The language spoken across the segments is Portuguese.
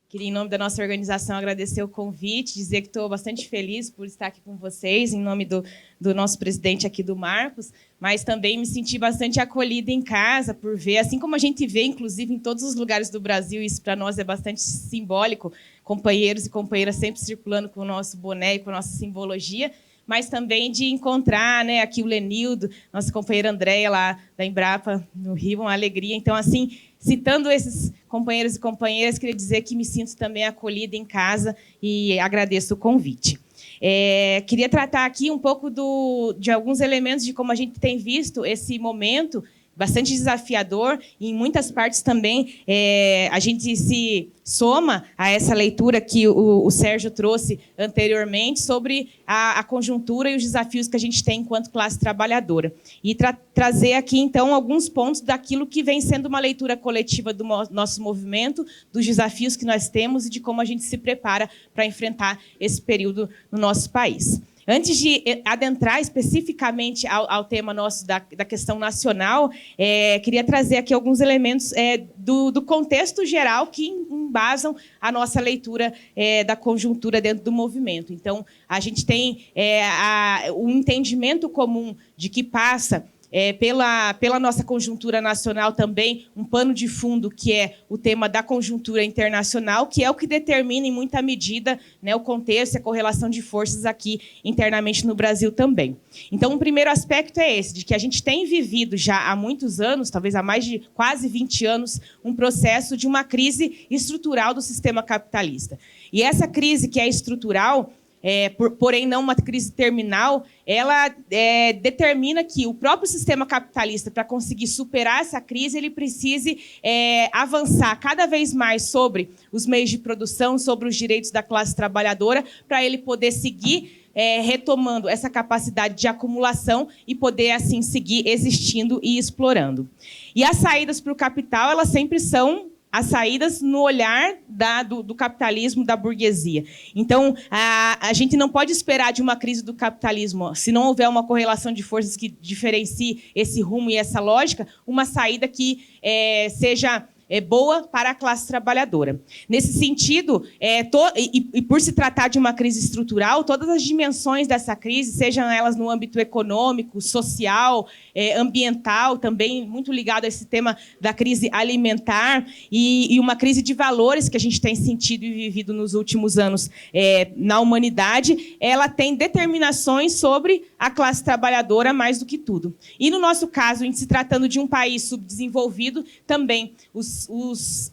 Queria, em nome da nossa organização, agradecer o convite, dizer que estou bastante feliz por estar aqui com vocês, em nome do nosso presidente aqui, do Marcos, mas também me senti bastante acolhida em casa, por ver, assim como a gente vê, inclusive, em todos os lugares do Brasil, isso para nós é bastante simbólico, companheiros e companheiras sempre circulando com o nosso boné e com a nossa simbologia, mas também de encontrar, né, aqui o Lenildo, nossa companheira Andréia, lá da Embrapa, no Rio, uma alegria. Então, assim, citando esses companheiros e companheiras, queria dizer que me sinto também acolhida em casa e agradeço o convite. Queria tratar aqui um pouco de alguns elementos de como a gente tem visto esse momento bastante desafiador, e em muitas partes também a gente se soma a essa leitura que o Sérgio trouxe anteriormente sobre a conjuntura e os desafios que a gente tem enquanto classe trabalhadora. E trazer aqui, então, alguns pontos daquilo que vem sendo uma leitura coletiva do nosso movimento, dos desafios que nós temos e de como a gente se prepara para enfrentar esse período no nosso país. Antes de adentrar especificamente ao tema nosso da questão nacional, queria trazer aqui alguns elementos do contexto geral que embasam a nossa leitura da conjuntura dentro do movimento. Então, a gente tem o entendimento comum de que passa pela nossa conjuntura nacional também um pano de fundo que é o tema da conjuntura internacional, que é o que determina, em muita medida, né, o contexto e a correlação de forças aqui internamente no Brasil também. Então, o primeiro aspecto é esse, de que a gente tem vivido já há muitos anos, talvez há mais de quase 20 anos, um processo de uma crise estrutural do sistema capitalista. E essa crise que é estrutural, porém não uma crise terminal, ela determina que o próprio sistema capitalista, para conseguir superar essa crise, ele precise avançar cada vez mais sobre os meios de produção, sobre os direitos da classe trabalhadora, para ele poder seguir retomando essa capacidade de acumulação e poder, assim, seguir existindo e explorando. E as saídas para o capital, elas sempre são as saídas no olhar do capitalismo, da burguesia. Então, a gente não pode esperar de uma crise do capitalismo, se não houver uma correlação de forças que diferencie esse rumo e essa lógica, uma saída que seja boa para a classe trabalhadora. Nesse sentido, e por se tratar de uma crise estrutural, todas as dimensões dessa crise, sejam elas no âmbito econômico, social, ambiental, também muito ligado a esse tema da crise alimentar e uma crise de valores que a gente tem sentido e vivido nos últimos anos na humanidade, ela tem determinações sobre a classe trabalhadora mais do que tudo. E, no nosso caso, em se tratando de um país subdesenvolvido, também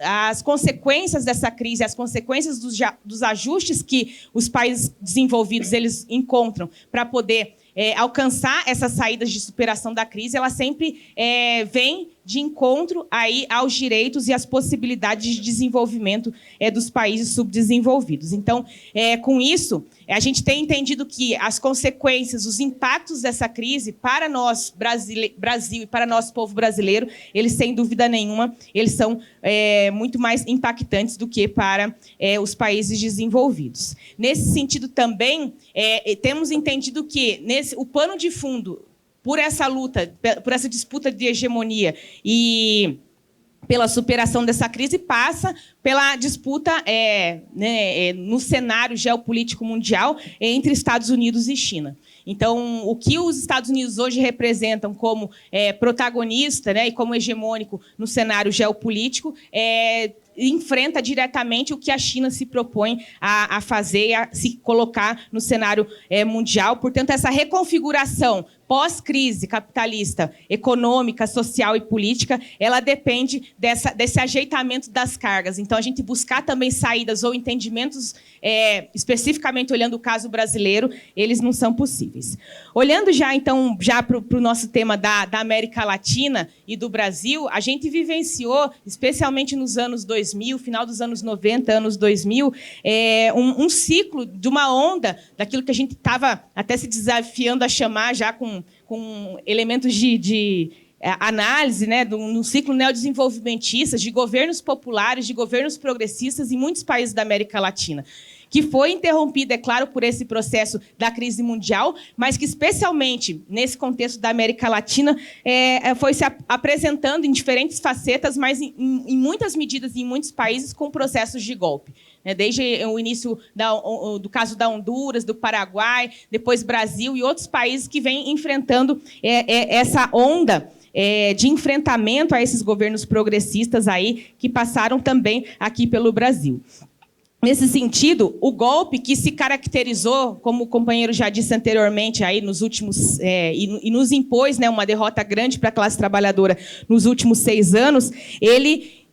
as consequências dessa crise, as consequências dos ajustes que os países desenvolvidos eles encontram para poder alcançar essas saídas de superação da crise, ela sempre vem de encontro aí aos direitos e às possibilidades de desenvolvimento dos países subdesenvolvidos. Então, com isso, a gente tem entendido que as consequências, os impactos dessa crise para nós, Brasil, e para nosso povo brasileiro, eles, sem dúvida nenhuma, eles são muito mais impactantes do que para os países desenvolvidos. Nesse sentido, também, temos entendido que o pano de fundo por essa luta, por essa disputa de hegemonia e pela superação dessa crise, passa pela disputa no cenário geopolítico mundial entre Estados Unidos e China. Então, o que os Estados Unidos hoje representam como protagonista, né, e como hegemônico no cenário geopolítico enfrenta diretamente o que a China se propõe a fazer, a se colocar no cenário mundial. Portanto, essa reconfiguração pós-crise capitalista, econômica, social e política, ela depende desse ajeitamento das cargas. Então, a gente buscar também saídas ou entendimentos, especificamente olhando o caso brasileiro, eles não são possíveis. Olhando já, então, para o nosso tema da América Latina e do Brasil, a gente vivenciou, especialmente nos anos 2000, final dos anos 90, anos 2000, um ciclo de uma onda daquilo que a gente estava até se desafiando a chamar já com elementos de análise, né, no ciclo neodesenvolvimentista, de governos populares, de governos progressistas em muitos países da América Latina, que foi interrompida, é claro, por esse processo da crise mundial, mas que, especialmente nesse contexto da América Latina, foi se apresentando em diferentes facetas, mas em muitas medidas e em muitos países com processos de golpe. Desde o início do caso da Honduras, do Paraguai, depois Brasil e outros países que vêm enfrentando essa onda de enfrentamento a esses governos progressistas aí que passaram também aqui pelo Brasil. Nesse sentido, o golpe que se caracterizou, como o companheiro já disse anteriormente, aí nos últimos e nos impôs, né, uma derrota grande para a classe trabalhadora nos últimos 6 anos, ele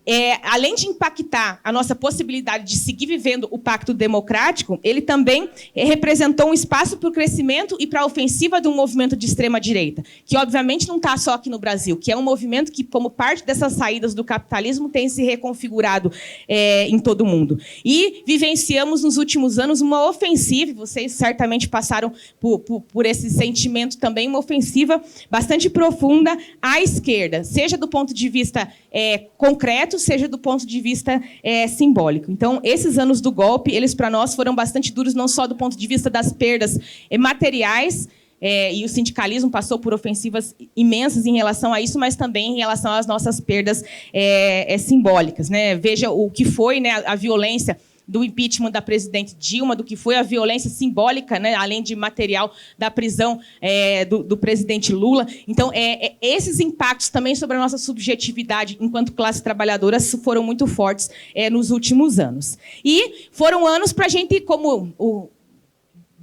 além de impactar a nossa possibilidade de seguir vivendo o Pacto Democrático, ele também representou um espaço para o crescimento e para a ofensiva de um movimento de extrema-direita, que obviamente não está só aqui no Brasil, que é um movimento que, como parte dessas saídas do capitalismo, tem se reconfigurado em todo o mundo. E vivenciamos nos últimos anos uma ofensiva, vocês certamente passaram por esse sentimento também, uma ofensiva bastante profunda à esquerda, seja do ponto de vista concreto, seja do ponto de vista simbólico. Então, esses anos do golpe, eles para nós foram bastante duros, não só do ponto de vista das perdas materiais, e o sindicalismo passou por ofensivas imensas em relação a isso, mas também em relação às nossas perdas simbólicas, né? Veja o que foi, né, a violência do impeachment da presidente Dilma, do que foi a violência simbólica, né, além de material, da prisão do presidente Lula. Então, esses impactos também sobre a nossa subjetividade enquanto classe trabalhadora foram muito fortes nos últimos anos. E foram anos para a gente, como o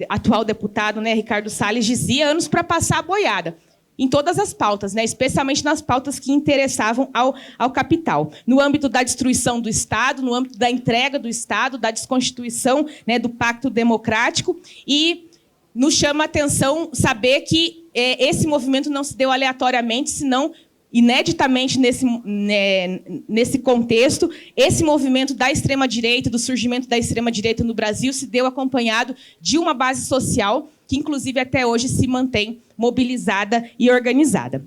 atual deputado, né, Ricardo Salles, dizia, anos para passar a boiada. Em todas as pautas, né? Especialmente nas pautas que interessavam ao capital. No âmbito da destruição do Estado, no âmbito da entrega do Estado, da desconstituição, né, do Pacto Democrático. E nos chama a atenção saber que esse movimento não se deu aleatoriamente, senão ineditamente nesse contexto, esse movimento da extrema-direita, do surgimento da extrema-direita no Brasil, se deu acompanhado de uma base social que, inclusive, até hoje se mantém mobilizada e organizada.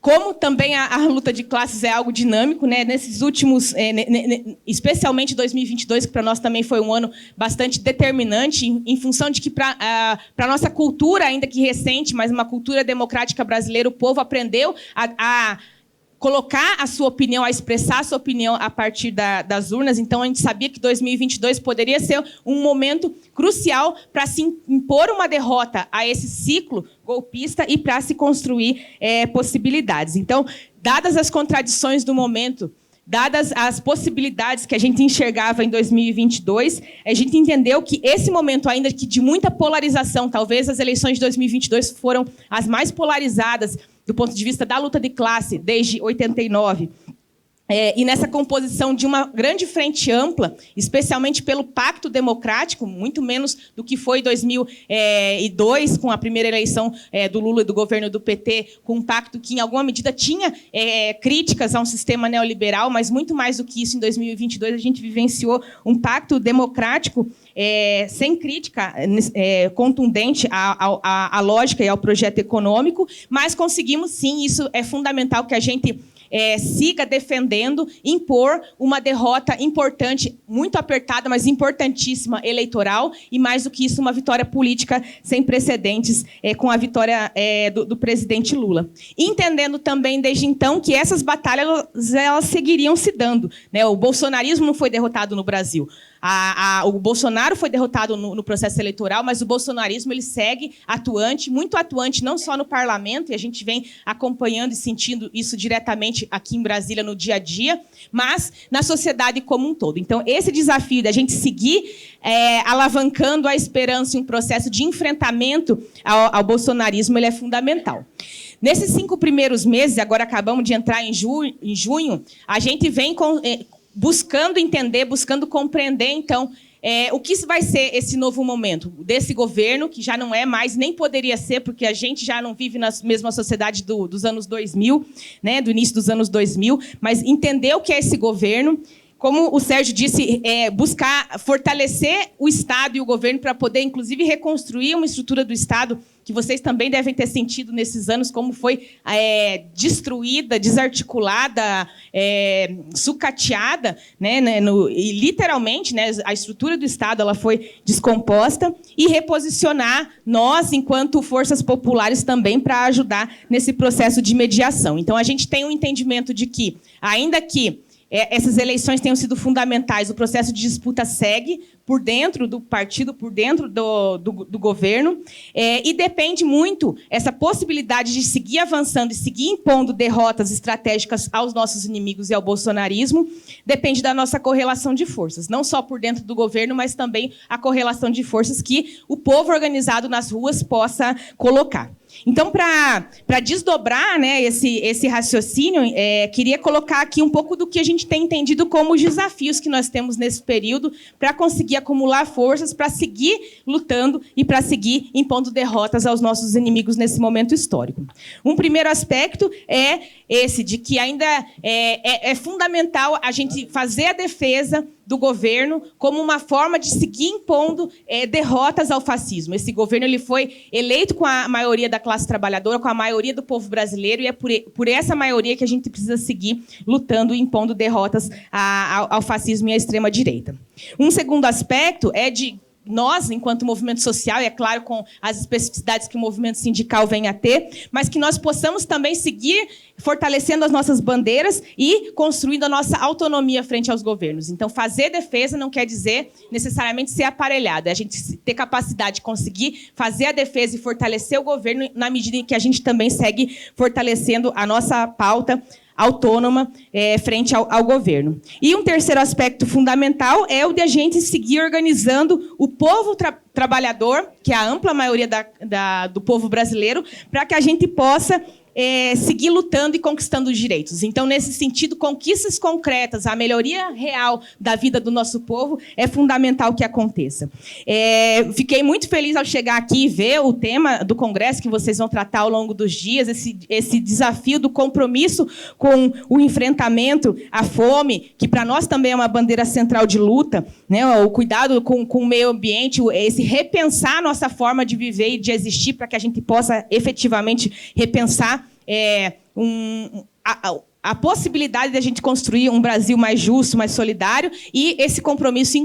Como também a luta de classes é algo dinâmico, né? Nesses últimos, especialmente 2022, que para nós também foi um ano bastante determinante, em função de que, para a nossa cultura, ainda que recente, mas uma cultura democrática brasileira, o povo aprendeu a colocar a sua opinião, a expressar a sua opinião a partir das urnas. Então, a gente sabia que 2022 poderia ser um momento crucial para se impor uma derrota a esse ciclo golpista e para se construir possibilidades. Então, dadas as contradições do momento, dadas as possibilidades que a gente enxergava em 2022, a gente entendeu que esse momento, ainda que de muita polarização, talvez as eleições de 2022 foram as mais polarizadas do ponto de vista da luta de classe desde 89, e nessa composição de uma grande frente ampla, especialmente pelo Pacto Democrático, muito menos do que foi em 2002, com a primeira eleição do Lula e do governo do PT, com um pacto que, em alguma medida, tinha críticas a um sistema neoliberal, mas muito mais do que isso, em 2022, a gente vivenciou um pacto democrático sem crítica contundente à lógica e ao projeto econômico, mas conseguimos, sim, isso é fundamental que a gente siga defendendo, impor uma derrota importante, muito apertada, mas importantíssima, eleitoral, e mais do que isso, uma vitória política sem precedentes com a vitória do presidente Lula. Entendendo também, desde então, que essas batalhas elas seguiriam se dando, né? O bolsonarismo não foi derrotado no Brasil. O Bolsonaro foi derrotado no processo eleitoral, mas o bolsonarismo ele segue atuante, muito atuante, não só no parlamento, e a gente vem acompanhando e sentindo isso diretamente aqui em Brasília no dia a dia, mas na sociedade como um todo. Então, esse desafio da gente seguir alavancando a esperança em um processo de enfrentamento ao bolsonarismo, ele é fundamental. Nesses 5 primeiros meses, agora acabamos de entrar em junho, a gente vem buscando entender, buscando compreender, então, o que vai ser esse novo momento desse governo, que já não é mais, nem poderia ser, porque a gente já não vive na mesma sociedade dos anos 2000, né, do início dos anos 2000, mas entender o que é esse governo, como o Sérgio disse, buscar fortalecer o Estado e o governo para poder, inclusive, reconstruir uma estrutura do Estado que vocês também devem ter sentido nesses anos, como foi destruída, desarticulada, sucateada, né, e literalmente, né, a estrutura do Estado ela foi descomposta, e reposicionar nós, enquanto forças populares, também para ajudar nesse processo de mediação. Então, a gente tem um entendimento de que, ainda que essas eleições tenham sido fundamentais, o processo de disputa segue por dentro do partido, por dentro do governo, e depende muito essa possibilidade de seguir avançando e seguir impondo derrotas estratégicas aos nossos inimigos e ao bolsonarismo, depende da nossa correlação de forças, não só por dentro do governo, mas também a correlação de forças que o povo organizado nas ruas possa colocar. Então, para desdobrar, né, esse raciocínio, queria colocar aqui um pouco do que a gente tem entendido como os desafios que nós temos nesse período para conseguir acumular forças, para seguir lutando e para seguir impondo derrotas aos nossos inimigos nesse momento histórico. Um primeiro aspecto é esse, de que ainda é fundamental a gente fazer a defesa do governo como uma forma de seguir impondo derrotas ao fascismo. Esse governo ele foi eleito com a maioria da classe trabalhadora, com a maioria do povo brasileiro, e é por essa maioria que a gente precisa seguir lutando e impondo derrotas ao fascismo e à extrema-direita. Um segundo aspecto é de nós, enquanto movimento social, e é claro, com as especificidades que o movimento sindical vem a ter, mas que nós possamos também seguir fortalecendo as nossas bandeiras e construindo a nossa autonomia frente aos governos. Então, fazer defesa não quer dizer necessariamente ser aparelhado, é a gente ter capacidade de conseguir fazer a defesa e fortalecer o governo na medida em que a gente também segue fortalecendo a nossa pauta autônoma frente ao governo. E um terceiro aspecto fundamental é o de a gente seguir organizando o povo trabalhador, que é a ampla maioria do povo brasileiro, para que a gente possa seguir lutando e conquistando os direitos. Então, nesse sentido, conquistas concretas, a melhoria real da vida do nosso povo é fundamental que aconteça. Fiquei muito feliz ao chegar aqui e ver o tema do Congresso que vocês vão tratar ao longo dos dias, esse desafio do compromisso com o enfrentamento à fome, que para nós também é uma bandeira central de luta, né? O cuidado com o meio ambiente, esse repensar a nossa forma de viver e de existir para que a gente possa efetivamente repensar a possibilidade de a gente construir um Brasil mais justo, mais solidário, e esse compromisso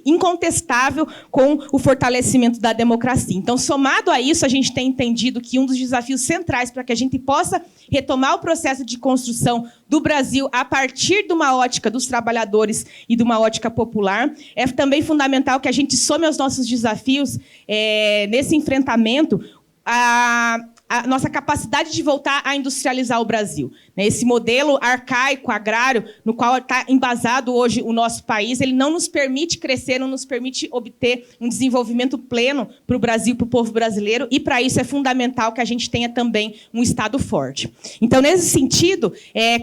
incontestável com o fortalecimento da democracia. Então, somado a isso, a gente tem entendido que um dos desafios centrais para que a gente possa retomar o processo de construção do Brasil a partir de uma ótica dos trabalhadores e de uma ótica popular, é também fundamental que a gente some aos nossos desafios nesse enfrentamento a nossa capacidade de voltar a industrializar o Brasil. Esse modelo arcaico, agrário, no qual está embasado hoje o nosso país, ele não nos permite crescer, não nos permite obter um desenvolvimento pleno para o Brasil, para o povo brasileiro, e, para isso, é fundamental que a gente tenha também um Estado forte. Então, nesse sentido,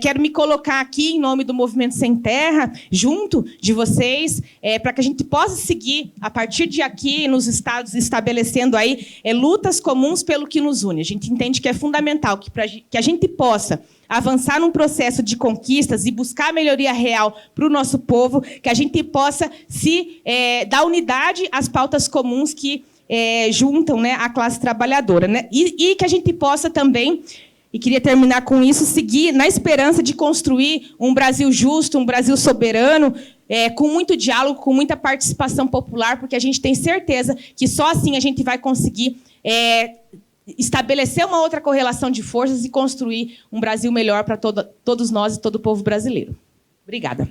quero me colocar aqui, em nome do Movimento Sem Terra, junto de vocês, para que a gente possa seguir, a partir de aqui, nos estados, estabelecendo aí lutas comuns pelo que nos une. A gente entende que é fundamental que a gente possa avançar num processo de conquistas e buscar a melhoria real para o nosso povo, que a gente possa dar unidade às pautas comuns que juntam, né, a classe trabalhadora, né? E que a gente possa também, e queria terminar com isso, seguir na esperança de construir um Brasil justo, um Brasil soberano, com muito diálogo, com muita participação popular, porque a gente tem certeza que só assim a gente vai conseguir estabelecer uma outra correlação de forças e construir um Brasil melhor para todos nós e todo o povo brasileiro. Obrigada.